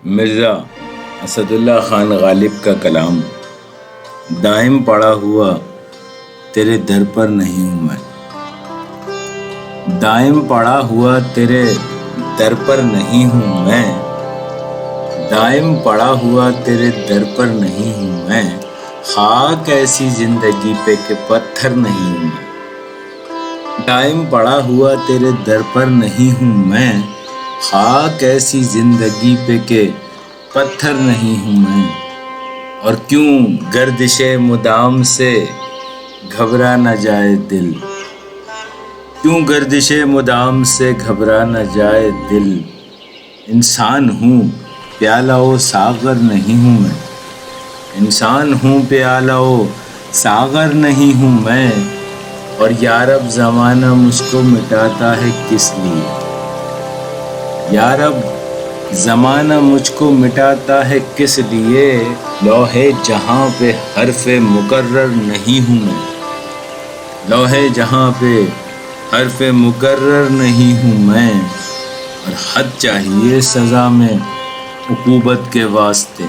مرزا اسد اللہ خان غالب کا کلام۔ دائم پڑا ہوا تیرے در پر نہیں ہوں میں، دائم پڑا ہوا تیرے در پر نہیں ہوں میں، دائم پڑا ہوا تیرے در پر نہیں ہوں میں، خاک ایسی زندگی پہ کہ پتھر نہیں ہوں میں، دائم پڑا ہوا تیرے در پر نہیں ہوں میں، خاک ایسی زندگی پہ کہ پتھر نہیں ہوں میں۔ اور کیوں گردش مدام سے گھبرا نہ جائے دل، کیوں گردش مدام سے گھبرا نہ جائے دل، انسان ہوں پیالہ و ساغر نہیں ہوں میں، انسان ہوں پیالہ و ساغر نہیں ہوں میں، اور یارب زمانہ مجھ کو مٹاتا ہے کس لیے، یارب زمانہ مجھ کو مٹاتا ہے کس لیے، لوح جہاں پہ حرف مقرر نہیں ہوں میں، لوح جہاں پہ حرف مقرر نہیں ہوں میں، اور حد چاہیے سزا میں عقوبت کے واسطے،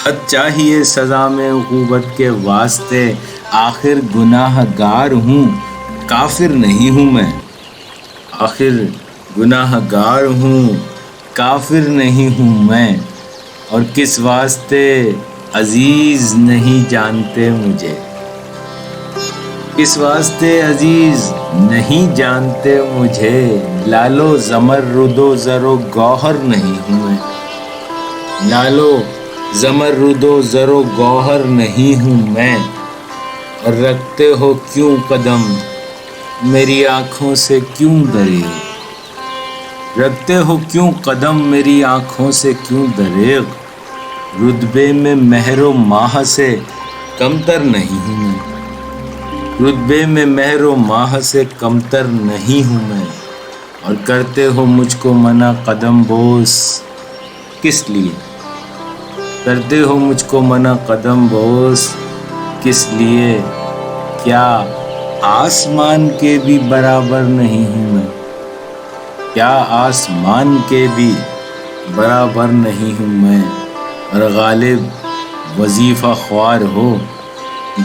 حد چاہیے سزا میں عقوبت کے واسطے، آخر گناہ گار ہوں کافر نہیں ہوں میں، آخر گناہ گار ہوں کافر نہیں ہوں میں، اور کس واسطے عزیز نہیں جانتے مجھے، کس واسطے عزیز نہیں جانتے مجھے، لال و زمرد و زر و گوہر نہیں ہوں میں، لال و زمرد و زر و گوہر نہیں ہوں میں، اور رکھتے ہو کیوں قدم میری آنکھوں سے کیوں دریغ، رکھتے ہو کیوں قدم میری آنکھوں سے کیوں دریغ، رتبے میں مہر و ماہ سے کمتر نہیں ہوں میں، رتبے میں مہر و ماہ سے کمتر نہیں ہوں میں، اور کرتے ہو مجھ کو منع قدم بوس کس لیے، کرتے ہو مجھ کو منع قدم بوس کس لیے، کیا آسمان کے بھی برابر نہیں ہوں میں، کیا آسمان کے بھی برابر نہیں ہوں میں، اور غالب وظیفہ خوار ہو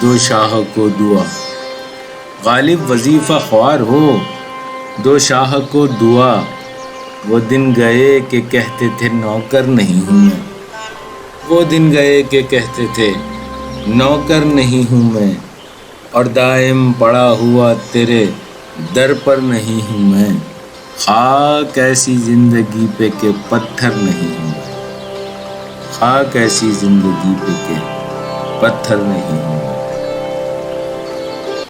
دو شاہ کو دعا، غالب وظیفہ خوار ہو دو شاہ کو دعا، وہ دن گئے کہ کہتے تھے نوکر نہیں ہوں میں، وہ دن گئے کہ کہتے تھے نوکر نہیں ہوں میں، اور دائم پڑا ہوا تیرے در پر نہیں ہوں میں، خاک ایسی زندگی پہ کہ پتھر نہیں ہوں میں، خاک ایسی زندگی پہ کہ پتھر نہیں ہوں میں۔